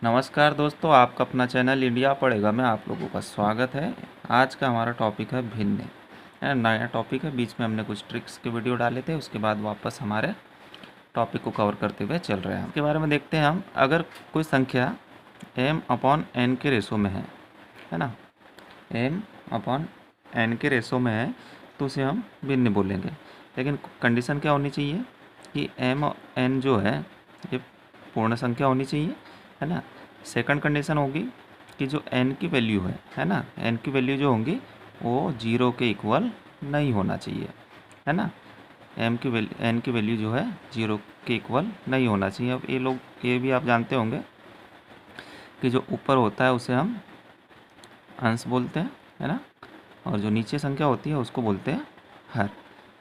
नमस्कार दोस्तों, आपका अपना चैनल इंडिया पढ़ेगा में आप लोगों का स्वागत है। आज का हमारा टॉपिक है भिन्न। नया टॉपिक है, बीच में हमने कुछ ट्रिक्स के वीडियो डाले थे, उसके बाद वापस हमारे टॉपिक को कवर करते हुए चल रहे हैं। इसके बारे में देखते हैं हम। अगर कोई संख्या m/n के रेशो में है ना, m/n के रेशो में है तो उसे हम भिन्न बोलेंगे। लेकिन कंडीशन क्या होनी चाहिए कि m/n जो है ये पूर्ण संख्या होनी चाहिए, है ना। सेकंड कंडीशन होगी कि जो n की वैल्यू है ना, n की वैल्यू जो होंगी वो 0 के इक्वल नहीं होना चाहिए, है ना। n की वैल्यू जो है 0 के इक्वल नहीं होना चाहिए। अब ये भी आप जानते होंगे कि जो ऊपर होता है उसे हम अंश बोलते हैं, है ना, और जो नीचे संख्या होती है उसको बोलते हैं हर,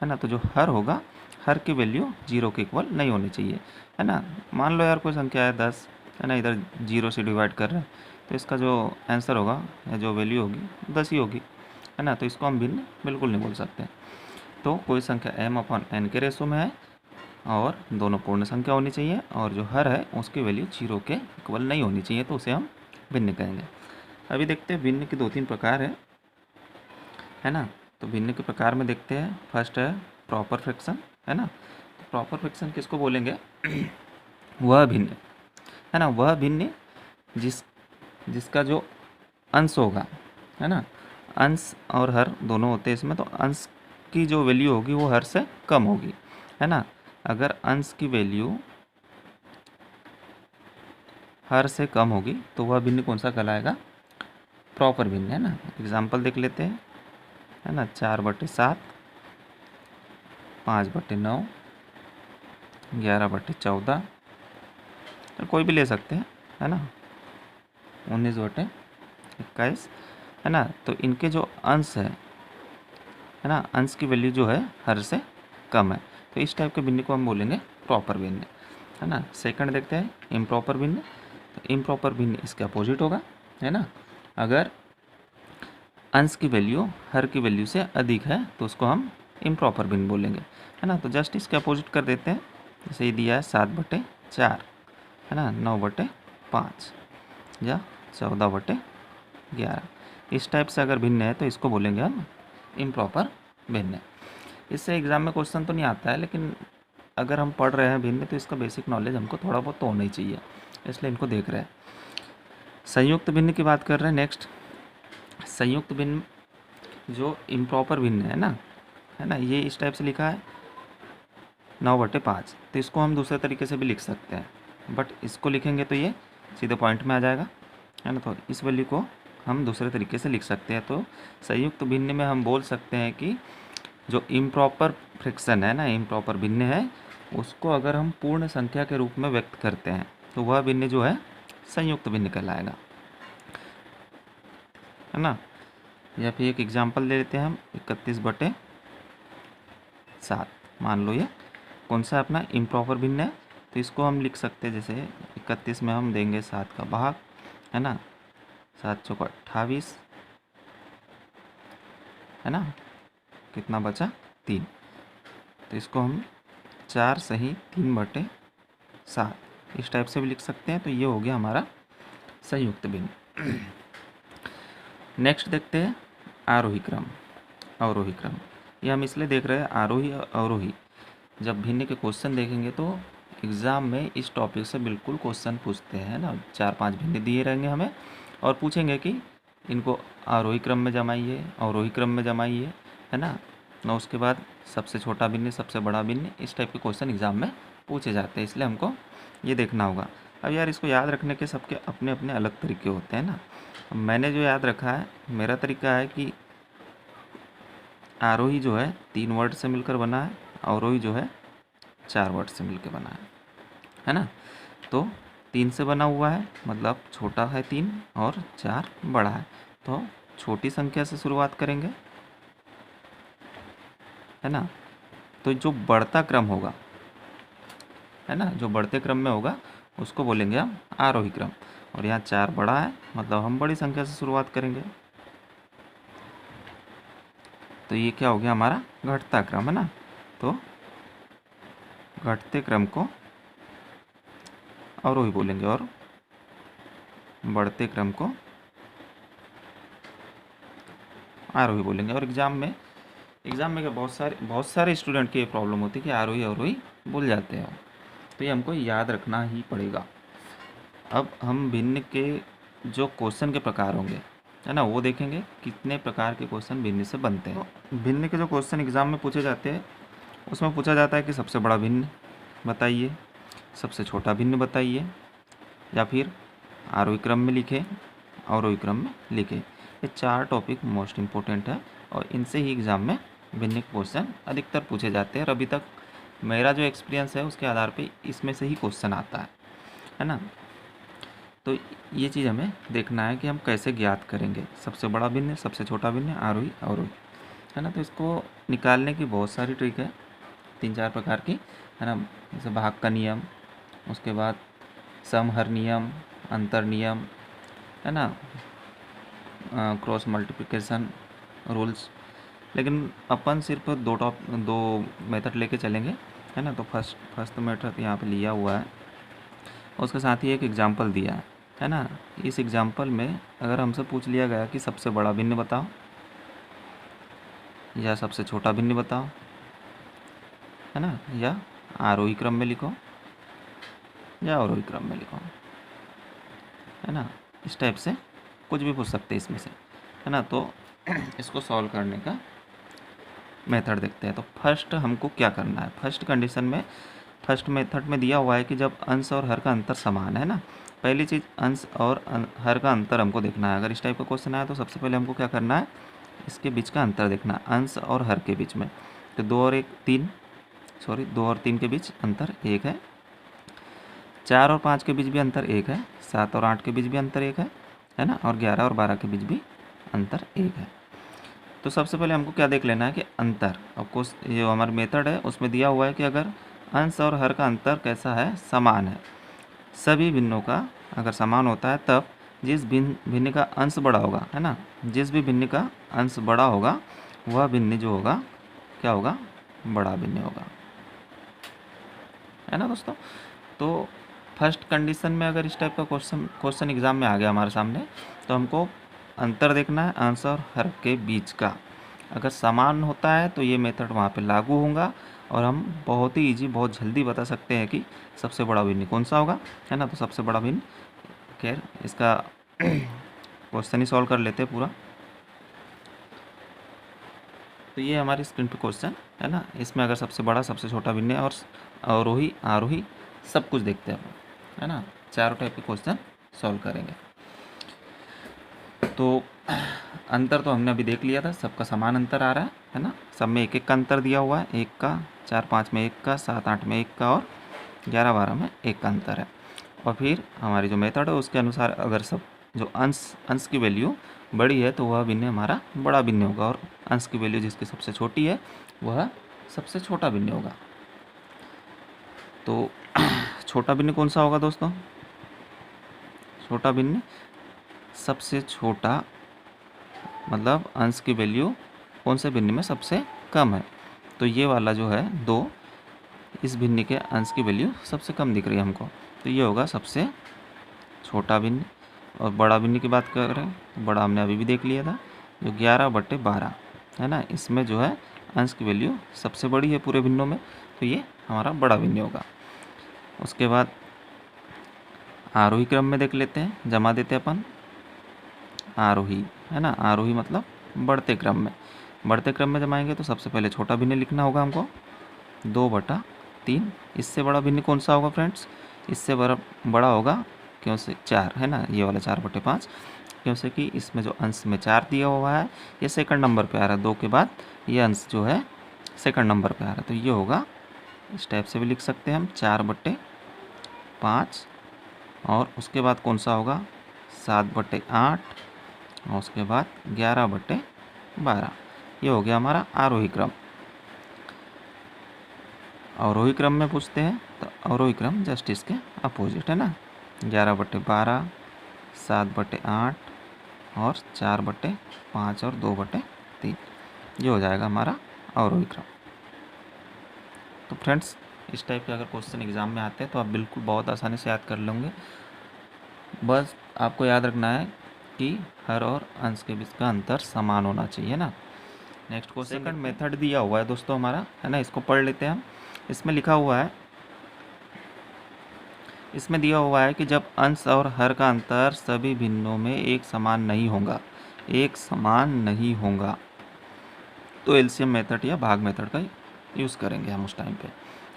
है ना। तो जो हर होगा, हर की वैल्यू 0 के इक्वल नहीं होनी चाहिए, है ना। मान लो यार कोई संख्या है 10, है ना, इधर 0 से डिवाइड कर रहे हैं तो इसका जो आंसर होगा या जो वैल्यू होगी 10 ही होगी, है ना। तो इसको हम भिन्न बिल्कुल नहीं बोल सकते। तो कोई संख्या m/n के रेशो में है और दोनों पूर्ण संख्या होनी चाहिए और जो हर है उसकी वैल्यू 0 के इक्वल नहीं होनी चाहिए, तो उसे हम भिन्न कहेंगे। अभी देखते हैं भिन्न के 2-3 प्रकार है ना। तो भिन्न के प्रकार में देखते हैं। फर्स्ट है प्रॉपर फ्रैक्शन, है ना। तो प्रॉपर फ्रैक्शन किसको बोलेंगे? वह भिन्न, है ना, वह भिन्न जिसका जो अंश होगा, है ना, अंश और हर दोनों होते हैं इसमें, तो अंश की जो वैल्यू होगी वो हर से कम होगी, है ना। अगर अंश की वैल्यू हर से कम होगी तो वह भिन्न कौन सा कहलाएगा? प्रॉपर भिन्न, है ना। एग्जाम्पल देख लेते हैं, है ना। 4/7, 5/9, 11/14, तो कोई भी ले सकते हैं, है ना। 19/21, है ना। तो इनके जो अंश है ना, अंश की वैल्यू जो है हर से कम है, तो इस टाइप के भिन्न को हम बोलेंगे प्रॉपर भिन्न, है ना। सेकंड देखते हैं इम्प्रॉपर भिन्न। तो इम्प्रॉपर भिन्न इसके अपोजिट होगा, है ना। अगर अंश की वैल्यू हर की वैल्यू से अधिक है तो उसको हम इम्प्रॉपर भिन्न बोलेंगे, है ना। तो जस्ट इसके अपोजिट कर देते हैं। जैसे ये दिया है 7/4, है ना, 9/5 या 14/11, इस टाइप से अगर भिन्न है तो इसको बोलेंगे हम इम्प्रॉपर भिन्न। इससे एग्ज़ाम में क्वेश्चन तो नहीं आता है, लेकिन अगर हम पढ़ रहे हैं भिन्न तो इसका बेसिक नॉलेज हमको थोड़ा बहुत तो होना ही चाहिए, इसलिए इनको देख रहे हैं। संयुक्त भिन्न की बात कर रहे हैं नेक्स्ट। संयुक्त भिन्न जो इम्प्रॉपर भिन्न है ना, ये इस टाइप से लिखा है 9/5, तो इसको हम दूसरे तरीके से भी लिख सकते हैं, बट इसको लिखेंगे तो ये सीधे पॉइंट में आ जाएगा, है ना। तो इस वैल्यू को हम दूसरे तरीके से लिख सकते हैं। तो संयुक्त भिन्न में हम बोल सकते हैं कि जो इम्प्रॉपर फ्रैक्शन है ना, इम्प्रॉपर भिन्न है, उसको अगर हम पूर्ण संख्या के रूप में व्यक्त करते हैं तो वह भिन्न जो है संयुक्त भिन्न कहलाएगा, है ना। या फिर एक एग्जांपल ले लेते हैं हम 31/7, मान लो ये कौन सा अपना इम्प्रॉपर भिन्न है, तो इसको हम लिख सकते हैं। जैसे 31 में हम देंगे 7 का भाग, है ना, 7×4 28, है ना, कितना बचा? 3। तो इसको हम 4 सही 3/7 इस टाइप से भी लिख सकते हैं। तो ये हो गया हमारा संयुक्त भिन्न। नेक्स्ट देखते हैं आरोही क्रम, अवरोही क्रम। ये हम इसलिए देख रहे हैं आरोही और अवरोही। जब भिन्न के क्वेश्चन देखेंगे तो एग्ज़ाम में इस टॉपिक से बिल्कुल क्वेश्चन पूछते हैं ना। 4-5 भिन्न दिए रहेंगे हमें और पूछेंगे कि इनको आरोही क्रम में जमाइए, अवरोही क्रम में जमाइए, है ना। और उसके बाद सबसे छोटा भिन्न, सबसे बड़ा भिन्न, इस टाइप के क्वेश्चन एग्ज़ाम में पूछे जाते हैं, इसलिए हमको ये देखना होगा। अब यार इसको याद रखने के सबके अपने अपने अलग तरीके होते हैं ना। मैंने जो याद रखा है, मेरा तरीका है कि आरोही जो है 3 वर्ड से मिलकर बना है, अवरोही जो है 4 वर्ड से मिलकर बना है ना। तो 3 से बना हुआ है, मतलब छोटा है 3 और 4 बड़ा है। तो छोटी संख्या से शुरुआत करेंगे, है ना। तो जो बढ़ता क्रम होगा, है ना, जो बढ़ते क्रम में होगा उसको बोलेंगे हम आरोही क्रम। और यहाँ 4 बड़ा है, मतलब हम बड़ी संख्या से शुरुआत करेंगे। तो ये क्या हो गया हमारा? घटता क्रम, है ना। तो घटते क्रम को अवरोही बोलेंगे और बढ़ते क्रम को आरोही बोलेंगे। और एग्ज़ाम में क्या बहुत सारे स्टूडेंट की ये प्रॉब्लम होती है कि आरोही अवरोही भूल जाते हैं, तो ये हमको याद रखना ही पड़ेगा। अब हम भिन्न के जो क्वेश्चन के प्रकार होंगे, है ना, वो देखेंगे कितने प्रकार के क्वेश्चन भिन्न से बनते हैं। तो भिन्न के जो क्वेश्चन एग्ज़ाम में पूछे जाते हैं उसमें पूछा जाता है कि सबसे बड़ा भिन्न बताइए, सबसे छोटा भिन्न बताइए, या फिर आरोही क्रम में लिखें, अवरोही क्रम में लिखें। ये 4 टॉपिक मोस्ट इम्पोर्टेंट है और इनसे ही एग्ज़ाम में भिन्न के क्वेश्चन अधिकतर पूछे जाते हैं। और अभी तक मेरा जो एक्सपीरियंस है उसके आधार पे इसमें से ही क्वेश्चन आता है ना। तो ये चीज़ हमें देखना है कि हम कैसे ज्ञात करेंगे सबसे बड़ा भिन्न, सबसे छोटा भिन्न, आरोही अवरोही, है ना। तो इसको निकालने की बहुत सारी ट्रिक है, 3-4 प्रकार की, है ना। जैसे भाग का नियम, उसके बाद समहर नियम, अंतर नियम, है ना, क्रॉस मल्टीप्लिकेशन रूल्स। लेकिन अपन सिर्फ दो मेथड लेके चलेंगे, है ना। तो फर्स्ट मेथड यहाँ पे लिया हुआ है, उसके साथ ही एक एग्जांपल दिया है ना। इस एग्जांपल में अगर हमसे पूछ लिया गया कि सबसे बड़ा भिन्न बताओ या सबसे छोटा भिन्न बताओ, है ना, या आरोही क्रम में लिखो या अवरोही क्रम में लिखो, है ना, इस टाइप से कुछ भी पूछ सकते हैं इसमें से, है ना। तो इसको सॉल्व करने का मेथड देखते हैं। तो फर्स्ट हमको क्या करना है, फर्स्ट मेथड में दिया हुआ है कि जब अंश और हर का अंतर समान है ना। पहली चीज़ अंश और हर का अंतर हमको देखना है। अगर इस टाइप का क्वेश्चन आया तो सबसे पहले हमको क्या करना है, इसके बीच का अंतर देखना है, अंश और हर के बीच में। तो 2 और 3 के बीच अंतर 1 है, 4 और 5 के बीच भी अंतर 1 है, 7 और 8 के बीच भी अंतर 1 है ना, और 11 और 12 के बीच भी अंतर 1 है। तो सबसे पहले हमको क्या देख लेना है कि अंतर। अब जो हमारा मेथड है उसमें दिया हुआ है कि अगर अंश और हर का अंतर कैसा है, समान है, सभी भिन्नों का अगर समान होता है तब जिस भिन्न का अंश बड़ा होगा, है ना, जिस भी भिन्न का अंश बड़ा होगा वह भिन्न जो होगा क्या होगा, बड़ा भिन्न होगा, है ना दोस्तों। तो फर्स्ट कंडीशन में अगर इस टाइप का क्वेश्चन एग्ज़ाम में आ गया हमारे सामने, तो हमको अंतर देखना है अंश और हर के बीच का। अगर समान होता है तो ये मेथड वहाँ पे लागू होगा और हम बहुत ही इजी, बहुत जल्दी बता सकते हैं कि सबसे बड़ा भिन्न कौन सा होगा, है ना। तो सबसे बड़ा भिन्न, खैर इसका क्वेश्चन ही सॉल्व कर लेते हैं पूरा। तो ये हमारी स्क्रीन पे क्वेश्चन है ना, इसमें अगर सबसे बड़ा, सबसे छोटा भिन्न है और अवरोही आरोही सब कुछ देखते हैं, है ना। चारों टाइप के क्वेश्चन सॉल्व करेंगे। तो अंतर तो हमने अभी देख लिया था, सबका समान अंतर आ रहा है ना। सब में 1-1 का अंतर दिया हुआ है, 1 का, 4-5 में 1 का, 7-8 में 1 का और 11-12 में 1 का अंतर है। और फिर हमारी जो मेथड है उसके अनुसार अगर सब जो अंश की वैल्यू बड़ी है तो वह भिन्न हमारा बड़ा भिन्न होगा, और अंश की वैल्यू जिसकी सबसे छोटी है वह सबसे छोटा भिन्न होगा। तो छोटा भिन्न कौन सा होगा दोस्तों, छोटा भिन्न सबसे छोटा, मतलब अंश की वैल्यू कौन से भिन्न में सबसे कम है। तो ये वाला जो है 2, इस भिन्न के अंश की वैल्यू सबसे कम दिख रही है हमको, तो ये होगा सबसे छोटा भिन्न। और बड़ा भिन्न की बात करें तो बड़ा हमने अभी भी देख लिया था, जो 11/12 है ना, इसमें जो है अंश की वैल्यू सबसे बड़ी है पूरे भिन्नों में, तो ये हमारा बड़ा भिन्न होगा। उसके बाद आरोही क्रम में देख लेते हैं, जमा देते हैं अपन आरोही, है ना। आरोही मतलब बढ़ते क्रम में जमाएंगे तो सबसे पहले छोटा भिन्न लिखना होगा हमको, 2/3। इससे बड़ा भिन्न कौन सा होगा फ्रेंड्स, इससे बड़ा होगा क्यों से 4, है ना, ये वाला 4/5, क्यों से कि इसमें जो अंश में 4 दिया हुआ है ये सेकंड नंबर पे आ रहा है, 2 के बाद ये अंश जो है सेकंड नंबर पे आ रहा है, तो ये होगा, इस टाइप से भी लिख सकते हैं हम 4/5। और उसके बाद कौन सा होगा 7/8, और उसके बाद 11/12। ये हो गया हमारा आरोही क्रम। अवरोही क्रम में पूछते हैं तो अवरोही क्रम जस्ट इसके अपोजिट है ना, 11/12, 7/8 और 4/5 और 2/3, ये हो जाएगा हमारा अवरोही क्रम। तो फ्रेंड्स इस टाइप के अगर क्वेश्चन एग्जाम में आते हैं तो आप बिल्कुल बहुत आसानी से याद कर लेंगे। बस आपको याद रखना है कि हर और अंश के बीच का अंतर समान होना चाहिए ना। नेक्स्ट क्वेश्चन, सेकंड मेथड दिया हुआ है दोस्तों हमारा, है ना, इसको पढ़ लेते हैं हम। इसमें लिखा हुआ है, इसमें दिया हुआ है कि जब अंश और हर का अंतर सभी भिन्नों में एक समान नहीं होगा, एक समान नहीं होगा, तो एलसीएम मेथड या भाग मेथड का यूज़ करेंगे हम उस टाइम पे,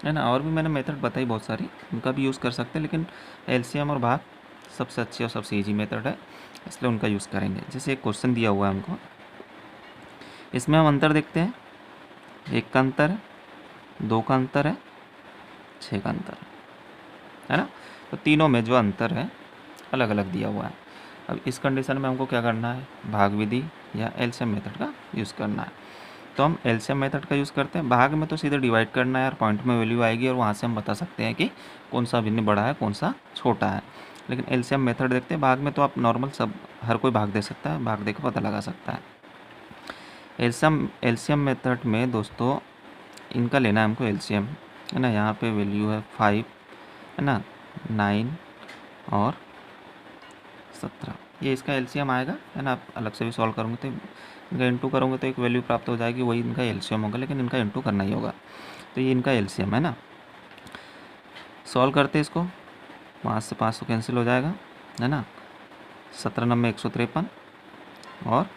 है ना। और भी मैंने मेथड बताई बहुत सारी, उनका भी यूज़ कर सकते हैं, लेकिन एलसीएम और भाग सबसे अच्छी और सबसे ईजी मेथड है, इसलिए उनका यूज़ करेंगे। जैसे एक क्वेश्चन दिया हुआ है हमको, इसमें हम अंतर देखते हैं, 1 का अंतर है, 2 का अंतर है, 6 का अंतर है ना। तो तीनों में जो अंतर है अलग अलग दिया हुआ है। अब इस कंडीशन में हमको क्या करना है, भाग विधि या एलसीएम मेथड का यूज़ करना है। तो हम एलसीएम मेथड का यूज़ करते हैं। भाग में तो सीधे डिवाइड करना है और पॉइंट में वैल्यू आएगी और वहाँ से हम बता सकते हैं कि कौन सा भिन्न बड़ा है, कौन सा छोटा है। लेकिन एलसीएम मेथड देखते हैं, भाग में तो आप नॉर्मल सब हर कोई भाग दे सकता है, भाग दे के पता लगा सकता है। एलसीएम मेथड में दोस्तों इनका लेना है हमको एलसीएम, है ना। यहाँ पे वैल्यू है 5, है ना, 9 और 17, ये इसका एलसीएम आएगा, है ना। आप अलग से भी सॉल्व करोगे तो इनका इंटू करोगे तो एक वैल्यू प्राप्त हो जाएगी, वही इनका एलसीएम होगा, लेकिन इनका इंटू करना ही होगा। तो ये इनका एलसीएम है ना। सॉल्व करते हैं इसको, 5 से 500 कैंसिल हो जाएगा, है ना। 17 नंबर 153 और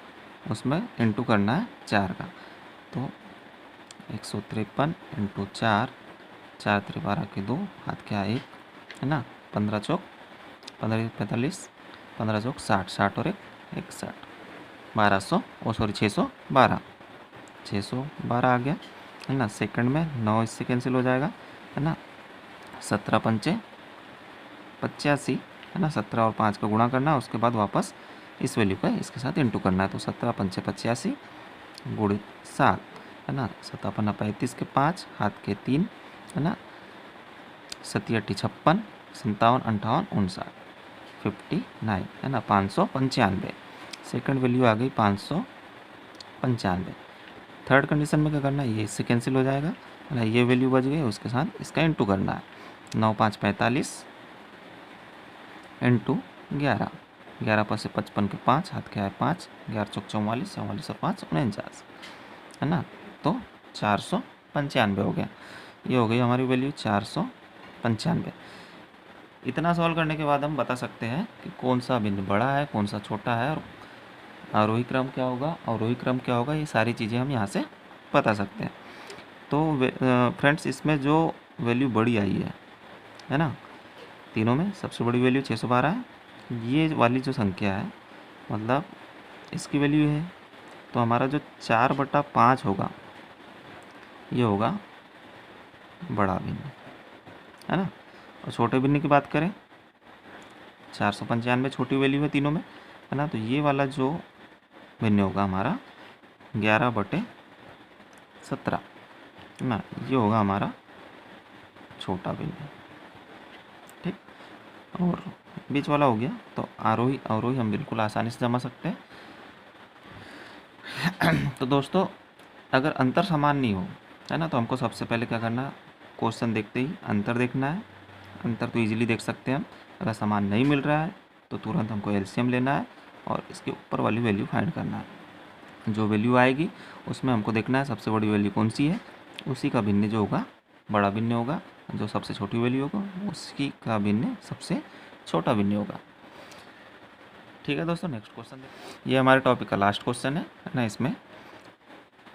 उसमें इंटू करना है 4 का, तो 153 इंटू 4, 4 3 12 के 2, हाथ क्या 1, है ना। 15 चौक 15 45, 15 चौक 60, 60 और 1 61, 1200 सॉरी 612, 612 आ गया, है ना। सेकंड में 9 इससे कैंसिल हो जाएगा, है ना। 17 पंचे 85, है ना। 17 और 5 का गुणा करना है, उसके बाद वापस इस वैल्यू का इसके साथ इंटू करना है। तो 17 पंचे 85 गुणित 7, है ना। 7 पन्ना 35 के 5, हाथ के 3, है ना। 7 8 56, 57 58 59, 59, है ना। 595, सेकंड वैल्यू आ गई 595। थर्ड कंडीशन में क्या करना है, ये इससे कैंसिल हो जाएगा, है ना। ये वैल्यू बच गई, उसके साथ इसका इंटू करना है। 9 5 45 इंटू 11, 11 पर से 55 के 5, हाथ क्या है 5, 11 चौक 44, 44 और 5 49, है ना। तो 495 हो गया, ये हो गई हमारी वैल्यू 495। इतना सॉल्व करने के बाद हम बता सकते हैं कि कौन सा भिन्न बड़ा है, कौन सा छोटा है, और आरोही क्रम क्या होगा, अवरोही क्रम क्या होगा, ये सारी चीज़ें हम यहाँ से बता सकते हैं। तो फ्रेंड्स, इसमें जो वैल्यू बड़ी आई है ना, तीनों में सबसे बड़ी वैल्यू 612 है। ये वाली जो संख्या है, मतलब इसकी वैल्यू है, तो हमारा जो 4/5 होगा, ये होगा बड़ा भिन्न, है ना। और छोटे भिन्न की बात करें, 495 छोटी वैल्यू है तीनों में, है ना। तो ये वाला जो भिन्न होगा हमारा 11/17, है ना, ये होगा हमारा छोटा भिन्न, ठीक। और बीच वाला हो गया, तो आरोही अवरोही हम बिल्कुल आसानी से जमा सकते हैं। तो दोस्तों, अगर अंतर समान नहीं हो, है ना, तो हमको सबसे पहले क्या करना है, क्वेश्चन देखते ही अंतर देखना है। अंतर तो इजीली देख सकते हैं हम। अगर समान नहीं मिल रहा है तो तुरंत हमको एलसीएम लेना है और इसके ऊपर वाली वैल्यू फाइंड करना है। जो वैल्यू आएगी उसमें हमको देखना है सबसे बड़ी वैल्यू कौन सी है, उसी का भिन्न जो होगा बड़ा भिन्न होगा, जो सबसे छोटी वैल्यू होगा उसकी का भिन्न सबसे छोटा भिन्न होगा। ठीक है दोस्तों, नेक्स्ट क्वेश्चन देखते हैं। ये हमारे टॉपिक का लास्ट क्वेश्चन है ना। इसमें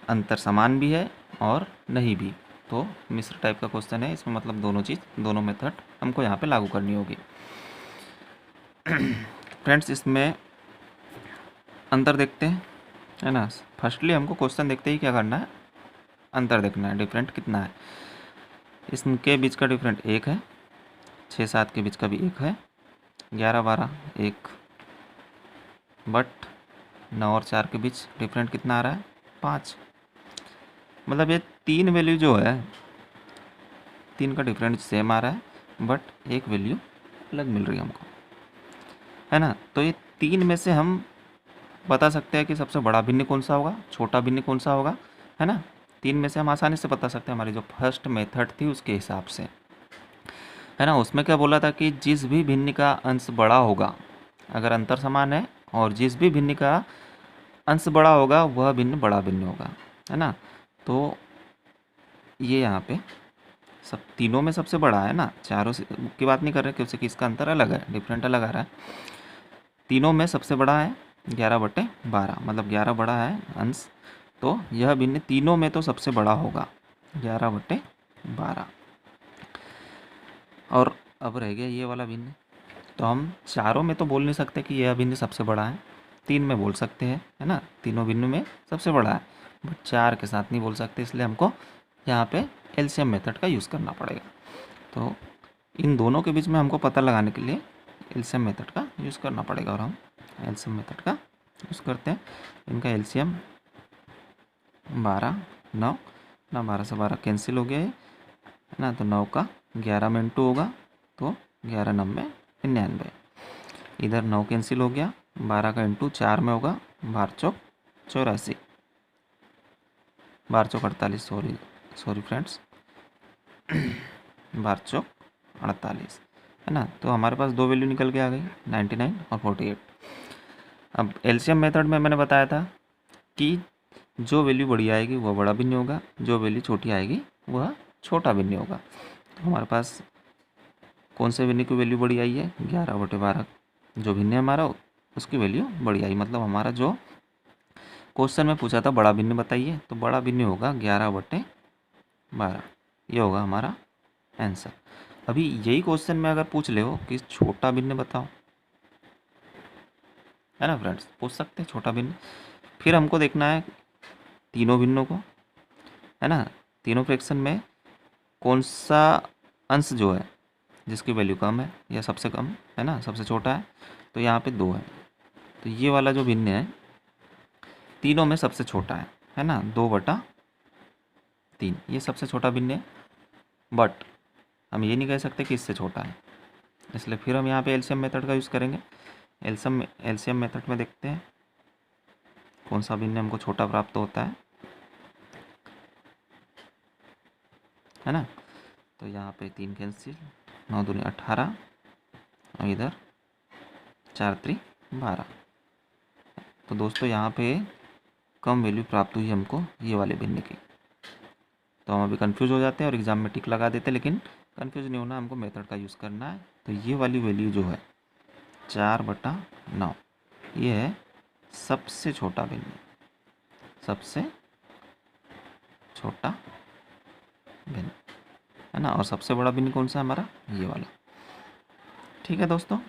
अंतर समान भी है और नहीं भी, तो मिश्र टाइप का क्वेश्चन है। इसमें मतलब दोनों चीज़, दोनों मेथड हमको यहाँ पे लागू करनी होगी। फ्रेंड्स, इसमें अंतर देखते हैं, है ना। फर्स्टली हमको क्वेश्चन देखते ही क्या करना है, अंतर देखना है, डिफरेंट कितना है। इसके बीच का डिफरेंट 1 है, 6 7 के बीच का भी 1 है, 11 12 1, बट 9 और 4 के बीच डिफरेंट कितना आ रहा है, 5। मतलब ये 3 वैल्यू जो है, 3 का डिफरेंट सेम आ रहा है, बट एक वैल्यू अलग मिल रही है हमको, है ना। तो ये 3 में से हम बता सकते हैं कि सबसे बड़ा भिन्न कौन सा होगा, छोटा भिन्न कौन सा होगा, है ना। 3 में से हम आसानी से बता सकते हैं, हमारी जो फर्स्ट मेथड थी उसके हिसाब से। है ना। उसमें क्या बोला था कि जिस भी भिन्न का अंश बड़ा होगा, अगर अंतर समान है और जिस भी भिन्न का अंश बड़ा होगा वह भिन्न बड़ा भिन्न होगा, है ना। तो ये यहाँ पे सब तीनों में सबसे बड़ा है ना, चारों से की बात नहीं कर रहे क्योंकि इसका अंतर अलग है, डिफरेंट अलग आ रहा है। तीनों में सबसे बड़ा है 11/12, मतलब 11 बड़ा है अंश, तो यह भिन्न तीनों में तो सबसे बड़ा होगा 11/12। और अब रह गया ये वाला भिन्न, तो हम चारों में तो बोल नहीं सकते कि यह भिन्न सबसे बड़ा है, 3 में बोल सकते हैं, है ना, तीनों भिन्न में सबसे बड़ा है, बट 4 के साथ नहीं बोल सकते, इसलिए हमको यहाँ पे एलसीएम मेथड का यूज़ करना पड़ेगा। तो इन दोनों के बीच में हमको पता लगाने के लिए एलसीएम मेथड का यूज़ करना पड़ेगा, और हम एलसीएम मेथड का यूज़ करते हैं। इनका एलसीएम 12, 9 ना, 12 से 12 कैंसिल हो गया है ना, तो 9 का 11 में इंटू होगा तो 11 9 99, इधर 9 कैंसिल हो गया, 12 का इंटू 4 में होगा, 12 चौक 84, 12 चौक 48, सॉरी फ्रेंड्स, 12 चौक 48, है ना। तो हमारे पास दो वैल्यू निकल के आ गई 99 और 48। अब एलसीएम मेथड में मैंने बताया था कि जो वैल्यू बड़ी आएगी वह बड़ा भिन्न होगा, जो वैल्यू छोटी आएगी वह छोटा भिन्न होगा। तो हमारे पास कौन से भिन्न की वैल्यू बड़ी आई है, 11/12, जो भिन्न है हमारा उसकी वैल्यू बड़ी आई, मतलब हमारा जो क्वेश्चन में पूछा था बड़ा भिन्न बताइए, तो बड़ा भिन्न होगा 11/12, ये होगा हमारा आंसर। अभी यही क्वेश्चन में अगर पूछ ले हो कि छोटा भिन्न बताओ, है ना फ्रेंड्स, पूछ सकते हैं छोटा भिन्न, फिर हमको देखना है तीनों भिन्नों को, है ना, तीनों फ्रैक्शन में कौन सा अंश जो है जिसकी वैल्यू कम है या सबसे कम है ना, सबसे छोटा है, तो यहाँ पे 2 है, तो ये वाला जो भिन्न है तीनों में सबसे छोटा है ना, 2/3, ये सबसे छोटा भिन्न है, बट हम ये नहीं कह सकते कि इससे छोटा है, इसलिए फिर हम यहाँ पे एलसीएम मेथड का यूज़ करेंगे। एलसीएम मेथड में देखते हैं कौन सा भिन्न हमको छोटा प्राप्त होता है ना। तो यहाँ पे 3 कैंसिल, 9 दूनी 18 और इधर 4 3 12। तो दोस्तों यहाँ पे कम वैल्यू प्राप्त हुई हमको ये वाले भिन्न की, तो हम अभी कंफ्यूज हो जाते हैं और एग्ज़ाम में टिक लगा देते हैं, लेकिन कंफ्यूज नहीं होना, हमको मेथड का यूज़ करना है। तो ये वाली वैल्यू जो है 4/9, ये है सबसे छोटा भिन्न, सबसे छोटा भिन्न, है ना। और सबसे बड़ा भिन्न कौन सा हमारा, ये वाला। ठीक है दोस्तों,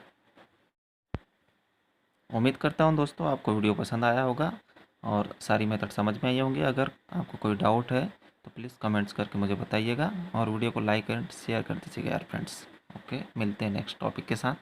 उम्मीद करता हूँ दोस्तों आपको वीडियो पसंद आया होगा और सारी मेथड समझ में आई होंगी। अगर आपको कोई डाउट है तो प्लीज़ कमेंट्स करके मुझे बताइएगा और वीडियो को लाइक एंड शेयर कर दीजिएगा यार फ्रेंड्स। ओके, मिलते हैं नेक्स्ट टॉपिक के साथ।